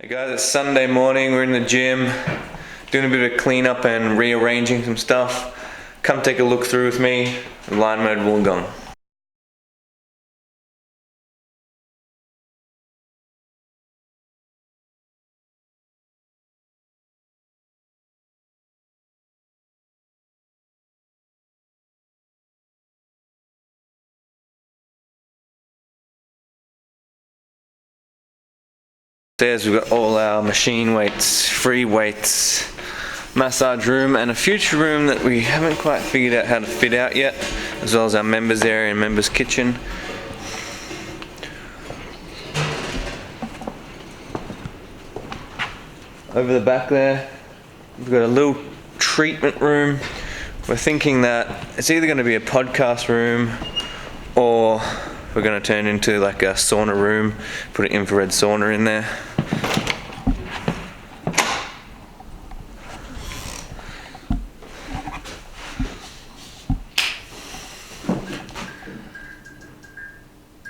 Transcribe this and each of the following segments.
Hey guys, it's Sunday morning, we're in the gym, doing a bit of cleanup and rearranging some stuff. Come take a look through with me, line mode Wollongong. Upstairs we've got all our machine weights, free weights, massage room and a future room that we haven't quite figured out how to fit out yet, as well as our members area and members kitchen. Over the back there we've got a little treatment room. We're thinking that it's either going to be a podcast room or we're going to turn into like a sauna room, put an infrared sauna in there.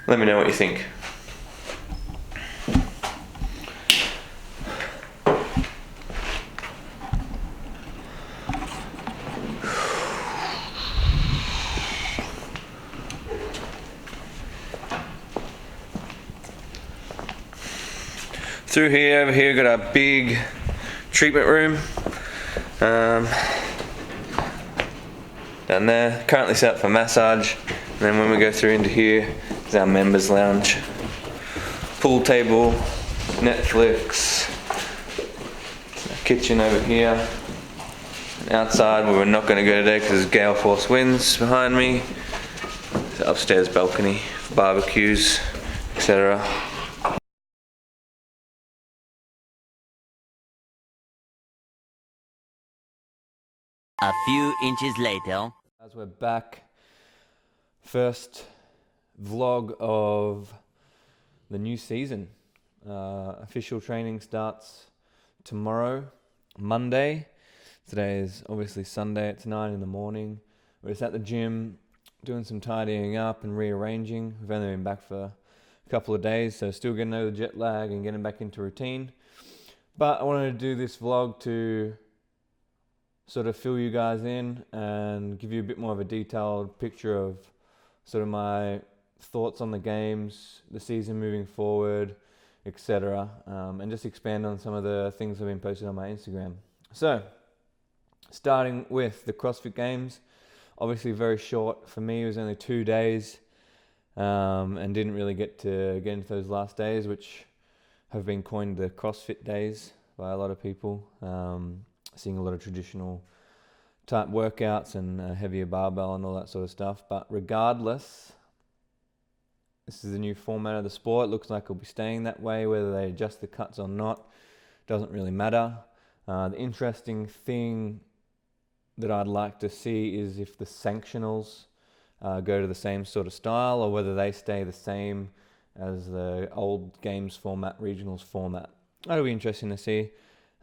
Let me know what you think. Through here, over here, got our big treatment room. Down there, currently set up for massage. And then when we go through into here, is our members lounge. Pool table, Netflix, our kitchen over here. And outside, where we're not going to go today because there's gale force winds behind me. There's an upstairs balcony for barbecues, etc. A few inches later. As we're back, first vlog of the new season. Official training starts tomorrow, Monday. Today is obviously Sunday, it's 9 in the morning. We're just at the gym doing some tidying up and rearranging. We've only been back for a couple of days, so still getting over the jet lag and getting back into routine. But I wanted to do this vlog to sort of fill you guys in and give you a bit more of a detailed picture of sort of my thoughts on the games, the season moving forward, etc. And just expand on some of the things that have been posted on my Instagram. So, starting with the CrossFit games, obviously very short for me. It was only 2 days and didn't really get into those last days, which have been coined the CrossFit days by a lot of people. Seeing a lot of traditional type workouts and heavier barbell and all that sort of stuff. But regardless, this is the new format of the sport. Looks like it'll be staying that way, whether they adjust the cuts or not. Doesn't really matter. The interesting thing that I'd like to see is if the sanctionals go to the same sort of style or whether they stay the same as the old games format, regionals format. That'll be interesting to see.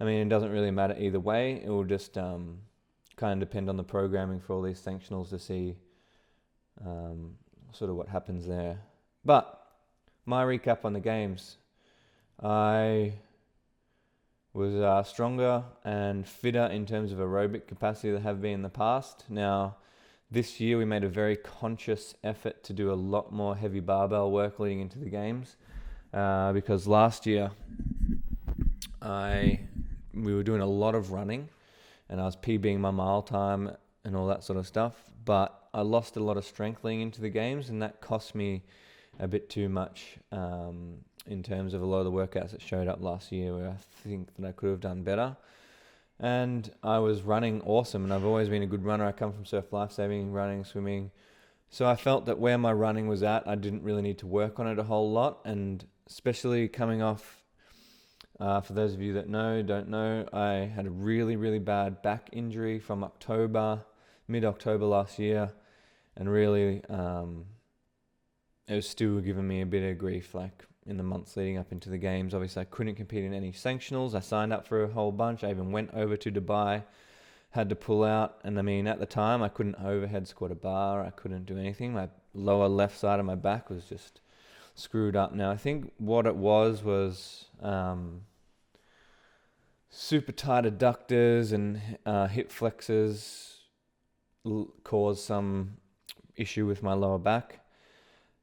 I mean, it doesn't really matter either way. It will just kind of depend on the programming for all these sanctionals to see sort of what happens there. But my recap on the games. I was stronger and fitter in terms of aerobic capacity than I have been in the past. Now, this year we made a very conscious effort to do a lot more heavy barbell work leading into the games because last year we were doing a lot of running and I was PBing my mile time and all that sort of stuff, but I lost a lot of strength leading into the games and that cost me a bit too much in terms of a lot of the workouts that showed up last year where I think that I could have done better. And I was running awesome and I've always been a good runner. I come from surf lifesaving, running, swimming. So I felt that where my running was at, I didn't really need to work on it a whole lot, and especially coming off for those of you that don't know, I had a really, really bad back injury from mid-October last year, and really it was still giving me a bit of grief like in the months leading up into the games. Obviously I couldn't compete in any sanctionals. I signed up for a whole bunch. I even went over to Dubai, had to pull out, and I mean at the time I couldn't overhead squat a bar, I couldn't do anything. My lower left side of my back was just screwed up. Now I think what it was super tight adductors and hip flexors caused some issue with my lower back.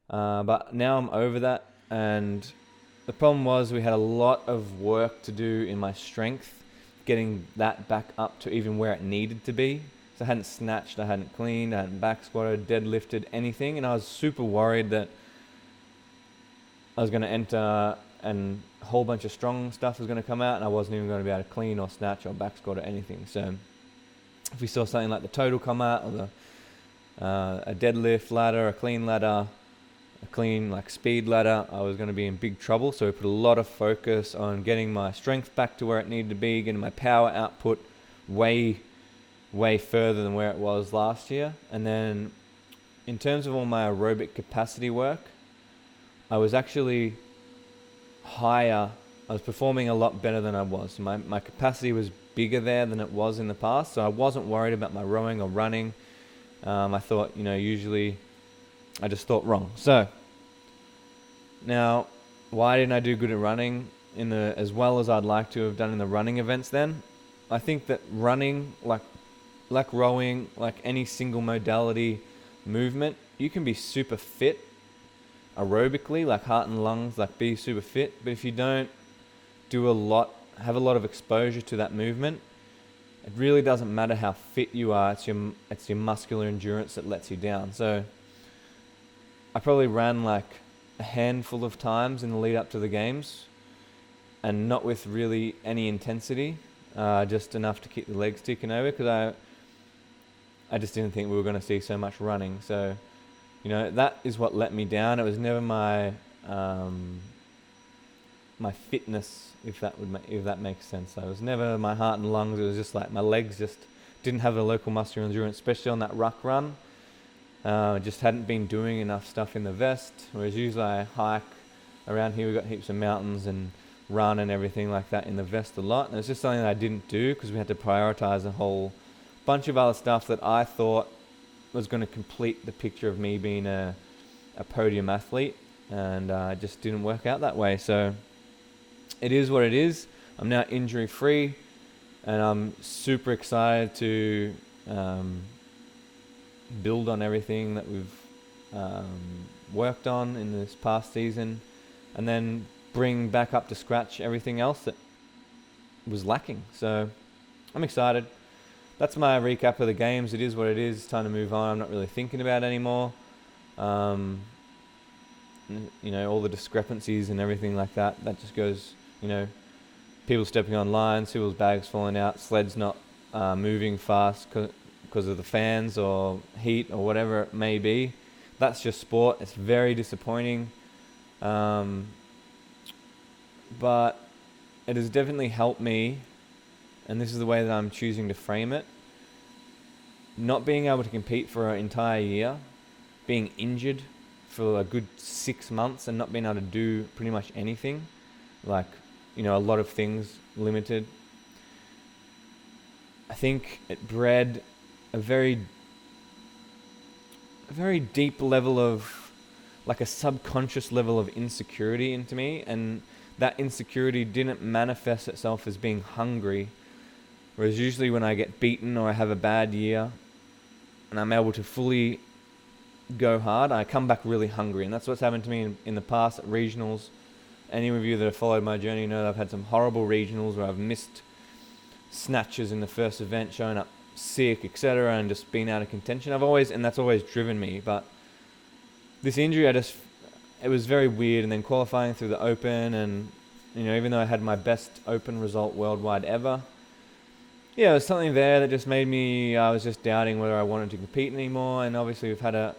But now I'm over that, and the problem was we had a lot of work to do in my strength, getting that back up to even where it needed to be. So I hadn't snatched, I hadn't cleaned, I hadn't back squatted, deadlifted, anything, and I was super worried that I was going to enter and a whole bunch of strong stuff was going to come out, and I wasn't even going to be able to clean or snatch or back squat or anything. So if we saw something like the total come out, or a deadlift ladder, a clean ladder, a clean like speed ladder, I was going to be in big trouble. So we put a lot of focus on getting my strength back to where it needed to be, getting my power output way further than where it was last year. And then in terms of all my aerobic capacity work, I was actually higher. I was performing a lot better than I was. My capacity was bigger there than it was in the past, so I wasn't worried about my rowing or running. I thought, usually I just thought wrong. So now, why didn't I do good at running as well as I'd like to have done in the running events then? I think that running, like rowing, like any single modality movement, you can be super fit aerobically, like heart and lungs, like be super fit. But if you don't have a lot of exposure to that movement, it really doesn't matter how fit you are. It's your muscular endurance that lets you down. So I probably ran like a handful of times in the lead up to the games, and not with really any intensity, just enough to keep the legs ticking over, because I just didn't think we were going to see so much running. So that is what let me down. It was never my my fitness, if that makes sense. So it was never my heart and lungs. It was just like my legs just didn't have the local muscular endurance, especially on that ruck run. Just hadn't been doing enough stuff in the vest, whereas usually I hike around here. We've got heaps of mountains and run and everything like that in the vest a lot. And it's just something that I didn't do because we had to prioritize a whole bunch of other stuff that I thought was going to complete the picture of me being a podium athlete, and it just didn't work out that way. So it is what it is. I'm now injury free, and I'm super excited to build on everything that we've worked on in this past season, and then bring back up to scratch everything else that was lacking. So I'm excited. That's my recap of the games. It is what it is. It's time to move on. I'm not really thinking about it anymore. All the discrepancies and everything like that just goes, people stepping on lines, people's bags falling out, sleds not moving fast because of the fans or heat or whatever it may be. That's just sport. It's very disappointing. But it has definitely helped me, and this is the way that I'm choosing to frame it. Not being able to compete for an entire year, being injured for a good 6 months and not being able to do pretty much anything, a lot of things limited. I think it bred a very deep level of, like a subconscious level of insecurity into me, and that insecurity didn't manifest itself as being hungry, whereas usually when I get beaten or I have a bad year and I'm able to fully go hard, I come back really hungry. And that's what's happened to me in the past at regionals. Any of you that have followed my journey know that I've had some horrible regionals where I've missed snatches in the first event, showing up sick, etc., and just been out of contention. And that's always driven me. But this injury, it was very weird. And then qualifying through the Open, and even though I had my best Open result worldwide ever, there was something there that just made me, I was just doubting whether I wanted to compete anymore. And obviously we've had a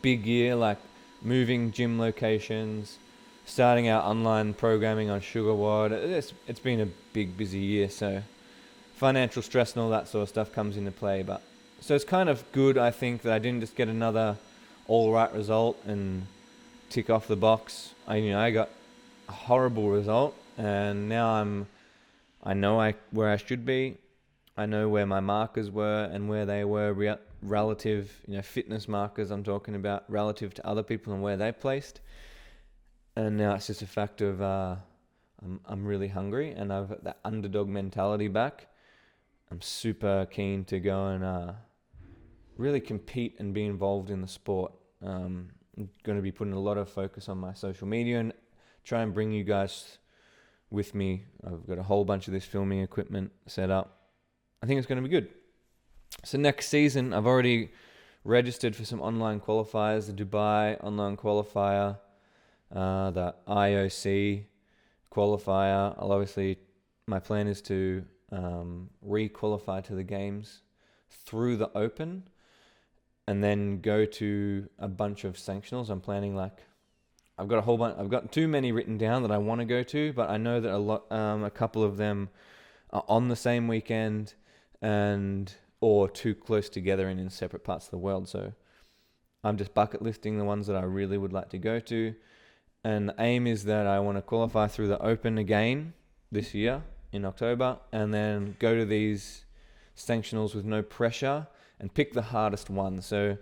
big year, like moving gym locations, starting our online programming on SugarWOD. It's been a big, busy year, so financial stress and all that sort of stuff comes into play. But so it's kind of good, I think, that I didn't just get another all right result and tick off the box. I got a horrible result, and now I know where I should be. I know where my markers were and where they were relative, fitness markers I'm talking about, relative to other people and where they placed. And now it's just a fact of I'm really hungry, and I've got that underdog mentality back. I'm super keen to go and really compete and be involved in the sport. I'm going to be putting a lot of focus on my social media and try and bring you guys with me. I've got a whole bunch of this filming equipment set up. I think it's going to be good. So next season, I've already registered for some online qualifiers, the Dubai online qualifier, the IOC qualifier. My plan is to re-qualify to the games through the Open and then go to a bunch of sanctionals. I'm planning I've got too many written down that I want to go to, but I know that a couple of them are on the same weekend or too close together and in separate parts of the world. So I'm just bucket listing the ones that I really would like to go to. And the aim is that I want to qualify through the Open again this year in October, and then go to these sanctionals with no pressure and pick the hardest one. So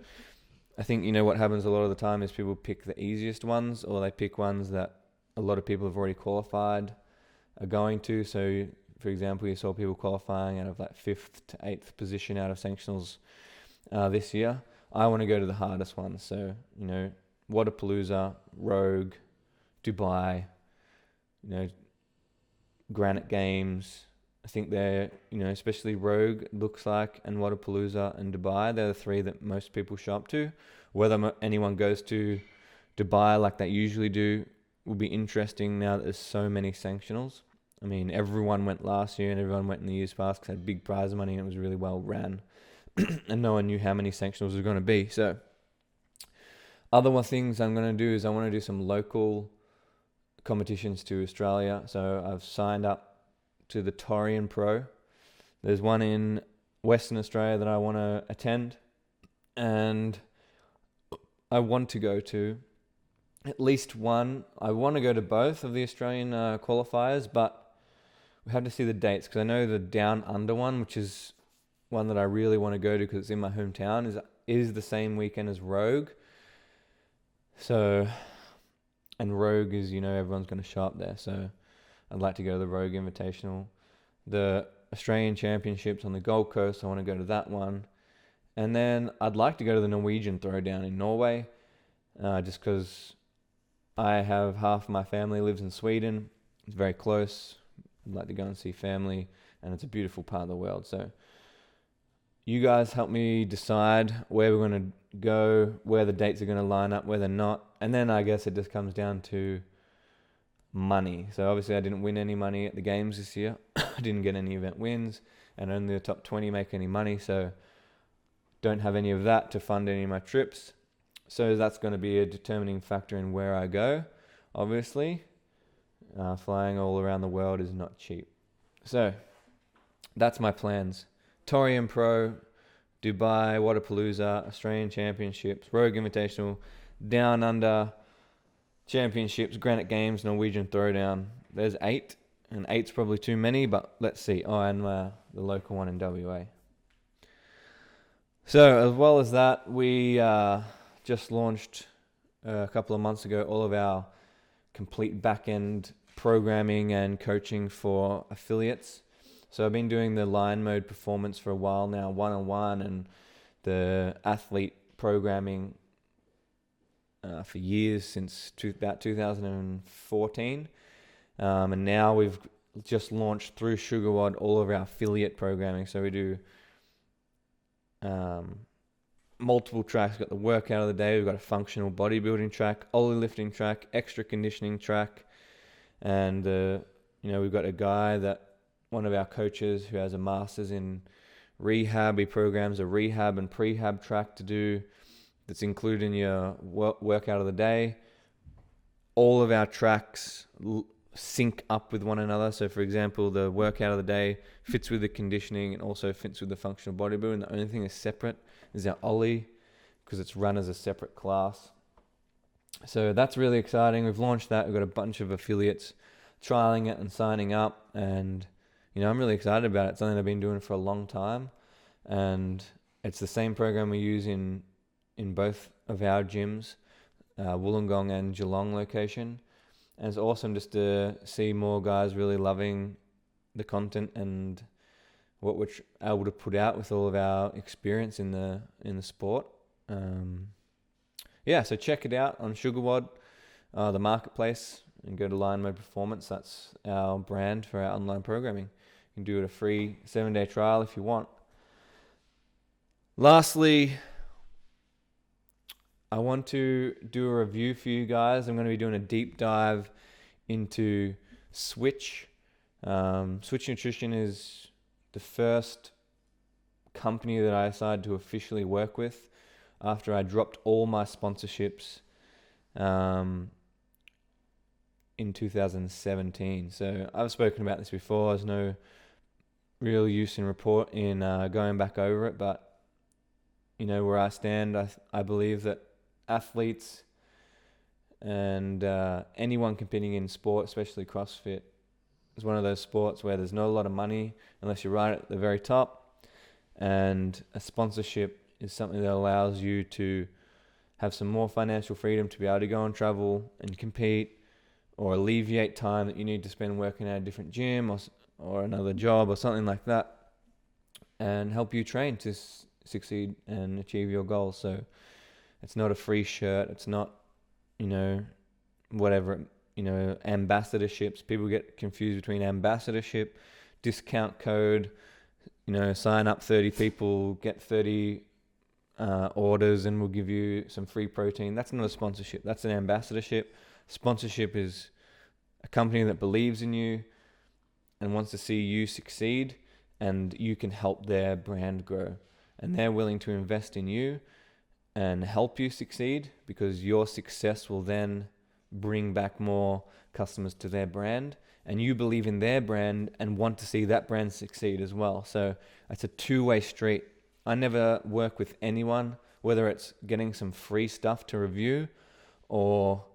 I think, what happens a lot of the time is people pick the easiest ones, or they pick ones that a lot of people have already qualified are going to. So for example, you saw people qualifying out of 5th to 8th position out of sanctionals this year. I want to go to the hardest ones. So, Wodapalooza, Rogue, Dubai, Granite Games. I think they're, especially Rogue looks like, and Wodapalooza and Dubai, they're the three that most people show up to. Whether anyone goes to Dubai like they usually do will be interesting now that there's so many sanctionals. I mean, everyone went last year and everyone went in the years past because they had big prize money and it was really well ran. And no one knew how many sanctionals were going to be. So other things I'm going to do is I want to do some local competitions to Australia. So I've signed up to the Torian Pro. There's one in Western Australia that I want to attend, and I want to go to at least one. I want to go to both of the Australian qualifiers, but we have to see the dates, because I know the Down Under one, which is one that I really want to go to because it's in my hometown, is the same weekend as Rogue. So, and Rogue is, everyone's going to show up there. So I'd like to go to the Rogue Invitational. The Australian Championships on the Gold Coast, I want to go to that one. And then I'd like to go to the Norwegian Throwdown in Norway, just because I have half my family lives in Sweden. It's very close. I'd like to go and see family, and it's a beautiful part of the world. So you guys help me decide where we're going to go, where the dates are going to line up, where they're not. And then I guess it just comes down to money. So obviously I didn't win any money at the games this year. I didn't get any event wins, and only the top 20 make any money. So don't have any of that to fund any of my trips. So that's going to be a determining factor in where I go. Obviously, flying all around the world is not cheap. So that's my plans. Torian Pro, Dubai, Wodapalooza, Australian Championships, Rogue Invitational, Down Under Championships, Granite Games, Norwegian Throwdown. There's 8, and 8's probably too many, but let's see. Oh, and the local one in WA. So as well as that, we just launched a couple of months ago all of our complete back-end programming and coaching for affiliates. So I've been doing the line mode performance for a while now, one-on-one, and the athlete programming for years, since about 2014. And now we've just launched through SugarWOD all of our affiliate programming. So we do multiple tracks. We've got the workout of the day, we've got a functional bodybuilding track, ollie lifting track, extra conditioning track, and we've got a guy, one of our coaches who has a master's in rehab. He programs a rehab and prehab track to do that's included in your workout of the day. All of our tracks sync up with one another. So for example, the workout of the day fits with the conditioning and also fits with the functional bodybuilding. The only thing that's separate is our ollie, because it's run as a separate class. So that's really exciting. We've launched that. We've got a bunch of affiliates trialing it and signing up, and I'm really excited about it. It's something I've been doing for a long time, and it's the same program we use in both of our gyms, Wollongong and Geelong location. And it's awesome just to see more guys really loving the content and what we're able to put out with all of our experience in the sport. So check it out on SugarWOD, the marketplace, and go to Line Mode Performance. That's our brand for our online programming. You can do it a free 7-day trial if you want. Lastly, I want to do a review for you guys. I'm going to be doing a deep dive into Switch. Switch Nutrition is the first company that I decided to officially work with after I dropped all my sponsorships in 2017. So I've spoken about this before. There's no real use in going back over it, but where I stand, I believe that athletes and anyone competing in sport, especially CrossFit, is one of those sports where there's not a lot of money unless you're right at the very top, and a sponsorship is something that allows you to have some more financial freedom to be able to go and travel and compete, or alleviate time that you need to spend working at a different gym or another job or something like that, and help you train to succeed and achieve your goals. So it's not a free shirt. It's not, ambassadorships. People get confused between ambassadorship, discount code, sign up 30 people, get 30 orders, and we'll give you some free protein. That's not a sponsorship. That's an ambassadorship. Sponsorship is a company that believes in you and wants to see you succeed, and you can help their brand grow. And they're willing to invest in you and help you succeed, because your success will then bring back more customers to their brand, and you believe in their brand and want to see that brand succeed as well. So it's a two-way street. I never work with anyone, whether it's getting some free stuff to review or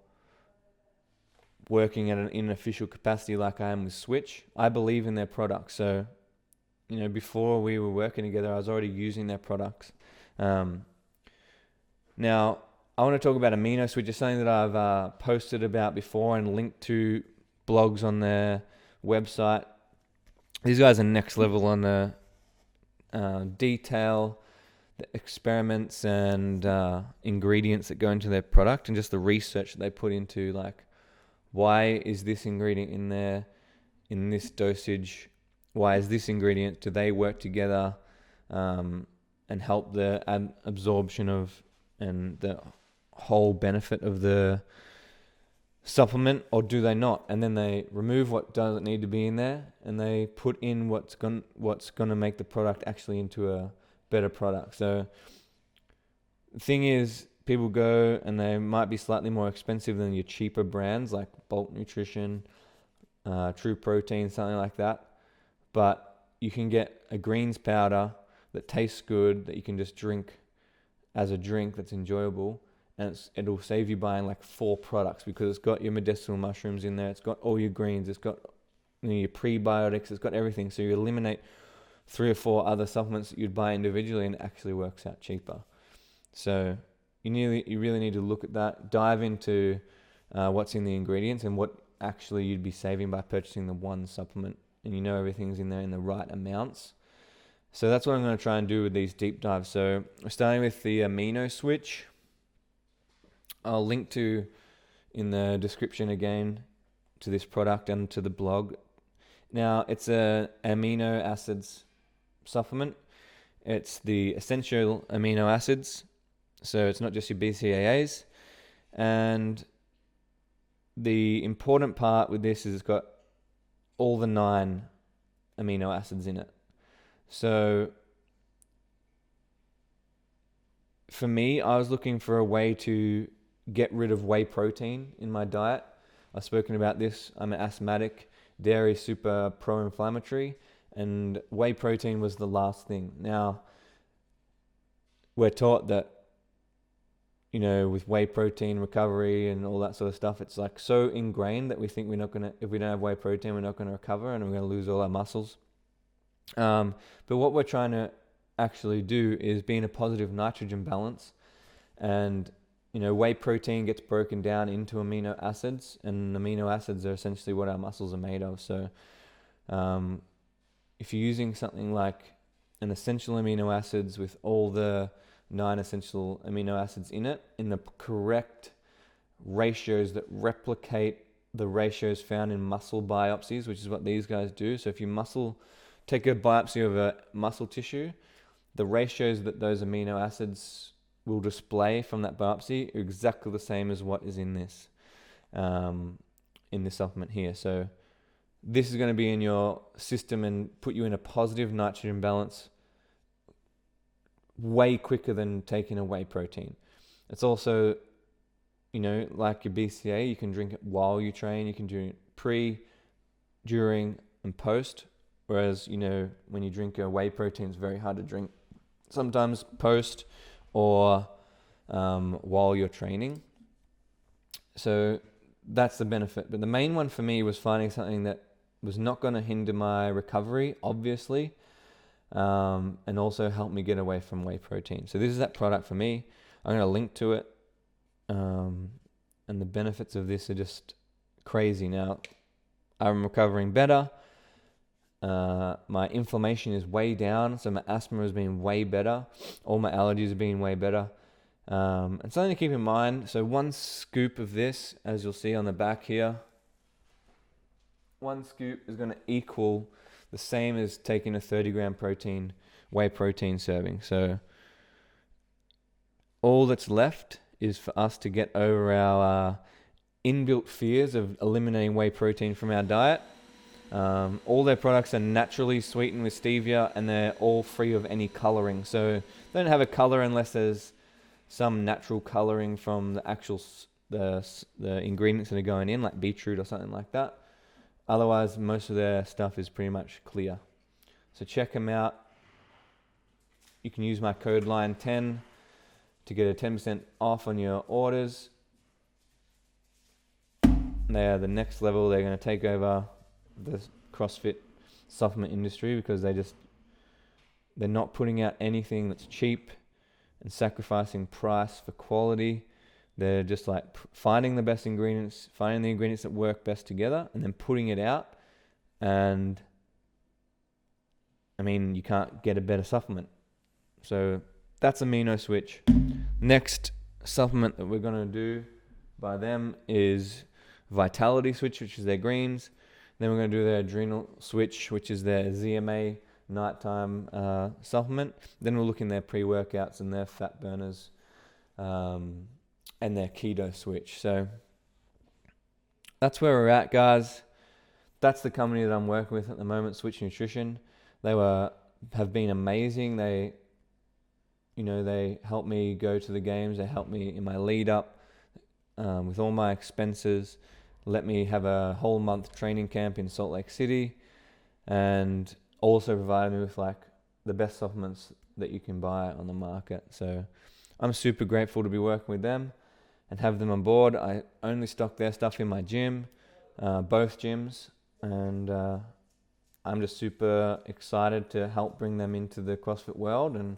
working in an official capacity like I am with Switch. I believe in their products. So, before we were working together, I was already using their products. Now, I want to talk about Amino Switch. It's something that I've posted about before and linked to blogs on their website. These guys are next level on the detail, the experiments and ingredients that go into their product, and just the research that they put into, like, why is this ingredient in there in this dosage? Why is this ingredient? Do they work together and help the absorption of and the whole benefit of the supplement, or do they not? And then they remove what doesn't need to be in there, and they put in what's going to make the product actually into a better product. So the thing is, people go and they might be slightly more expensive than your cheaper brands like Bulk Nutrition, True Protein, something like that. But you can get a greens powder that tastes good, that you can just drink as a drink that's enjoyable, and it'll save you buying like 4 products, because it's got your medicinal mushrooms in there, it's got all your greens, it's got your prebiotics, it's got everything. So you eliminate 3 or 4 other supplements that you'd buy individually, and it actually works out cheaper. So you really need to look at that, dive into what's in the ingredients and what actually you'd be saving by purchasing the one supplement, and everything's in there in the right amounts. So that's what I'm going to try and do with these deep dives. So we're starting with the Amino Switch. I'll link to in the description again to this product and to the blog. Now, it's a amino acids supplement. It's the essential amino acids. So it's not just your BCAAs. And the important part with this is it's got all the 9 amino acids in it. So for me, I was looking for a way to get rid of whey protein in my diet. I've spoken about this. I'm an asthmatic, dairy super pro-inflammatory, and whey protein was the last thing. Now, we're taught that, with whey protein recovery and all that sort of stuff, it's like so ingrained that we think if we don't have whey protein, we're not going to recover and we're going to lose all our muscles. But what we're trying to actually do is be in a positive nitrogen balance and whey protein gets broken down into amino acids, and amino acids are essentially what our muscles are made of. So if you're using something like an essential amino acids with all the 9 essential amino acids in it, in the correct ratios that replicate the ratios found in muscle biopsies, which is what these guys do. So if you take a biopsy of a muscle tissue, the ratios that those amino acids will display from that biopsy are exactly the same as what is in this supplement here. So this is going to be in your system and put you in a positive nitrogen balance way quicker than taking a whey protein. It's also, like your BCA, you can drink it while you train. You can do it pre, during, and post. Whereas, when you drink a whey protein, it's very hard to drink. Sometimes post or while you're training. So that's the benefit. But the main one for me was finding something that was not going to hinder my recovery, obviously, and also help me get away from whey protein. So this is that product for me. I'm going to link to it. And the benefits of this are just crazy. Now, I'm recovering better. My inflammation is way down, so my asthma has been way better. All my allergies have been way better. And something to keep in mind, so 1 scoop of this, as you'll see on the back here, 1 scoop is going to equal the same as taking a 30-gram whey protein serving. So all that's left is for us to get over our inbuilt fears of eliminating whey protein from our diet. All their products are naturally sweetened with stevia, and they're all free of any coloring. So they don't have a color unless there's some natural coloring from the actual the ingredients that are going in, like beetroot or something like that. Otherwise, most of their stuff is pretty much clear. So check them out. You can use my code LION10 to get a 10% off on your orders. They are the next level. They're going to take over the CrossFit supplement industry because they're not putting out anything that's cheap and sacrificing price for quality. They're just like finding the best ingredients, finding the ingredients that work best together, and then putting it out. And you can't get a better supplement. So that's Amino Switch. Next supplement that we're going to do by them is Vitality Switch, which is their greens. Then we're going to do their Adrenal Switch, which is their ZMA nighttime supplement. Then we'll look in their pre-workouts and their fat burners and their Keto Switch. So that's where we're at, guys. That's the company that I'm working with at the moment, Switch Nutrition. They have been amazing. They helped me go to the games. They helped me in my lead up with all my expenses. Let me have a whole month training camp in Salt Lake City, and also provided me with the best supplements that you can buy on the market. So I'm super grateful to be working with them and have them on board. I only stock their stuff in my gym, both gyms, and I'm just super excited to help bring them into the CrossFit world and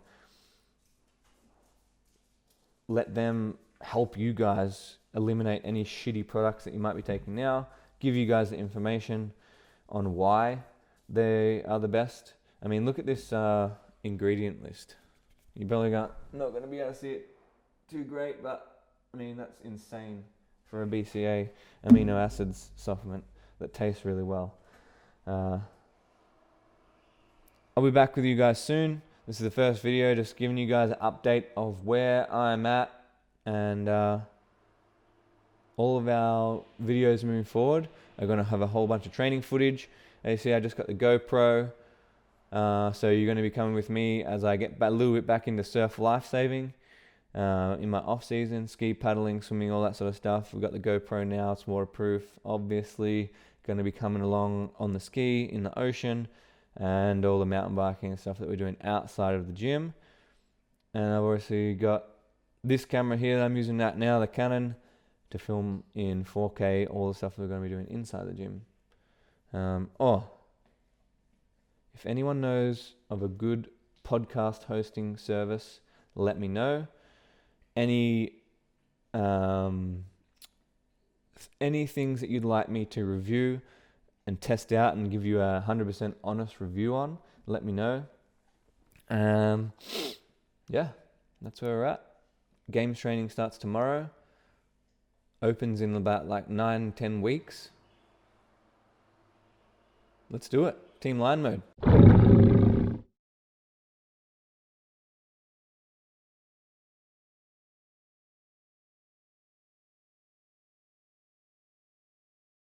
let them help you guys eliminate any shitty products that you might be taking now, give you guys the information on why they are the best. Look at this ingredient list. You're probably not going to be able to see it too great, but that's insane for a BCA amino acids supplement that tastes really well. I'll be back with you guys soon. This is the first video, just giving you guys an update of where I'm at, and all of our videos moving forward are going to have a whole bunch of training footage. As you see, I just got the GoPro, so you're going to be coming with me as I get a little bit back into surf lifesaving in my off season, ski paddling, swimming, all that sort of stuff. We've got the GoPro now, it's waterproof, obviously. Going to be coming along on the ski in the ocean, and all the mountain biking and stuff that we're doing outside of the gym. And I've obviously got this camera here that I'm using that now, the Canon, to film in 4K all the stuff that we're going to be doing inside the gym. If anyone knows of a good podcast hosting service, let me know. Any Any things that you'd like me to review and test out and give you a 100% honest review on, let me know. Yeah, that's where we're at. Games training starts tomorrow. Opens in about like 9-10 weeks. Let's do it. Team line mode.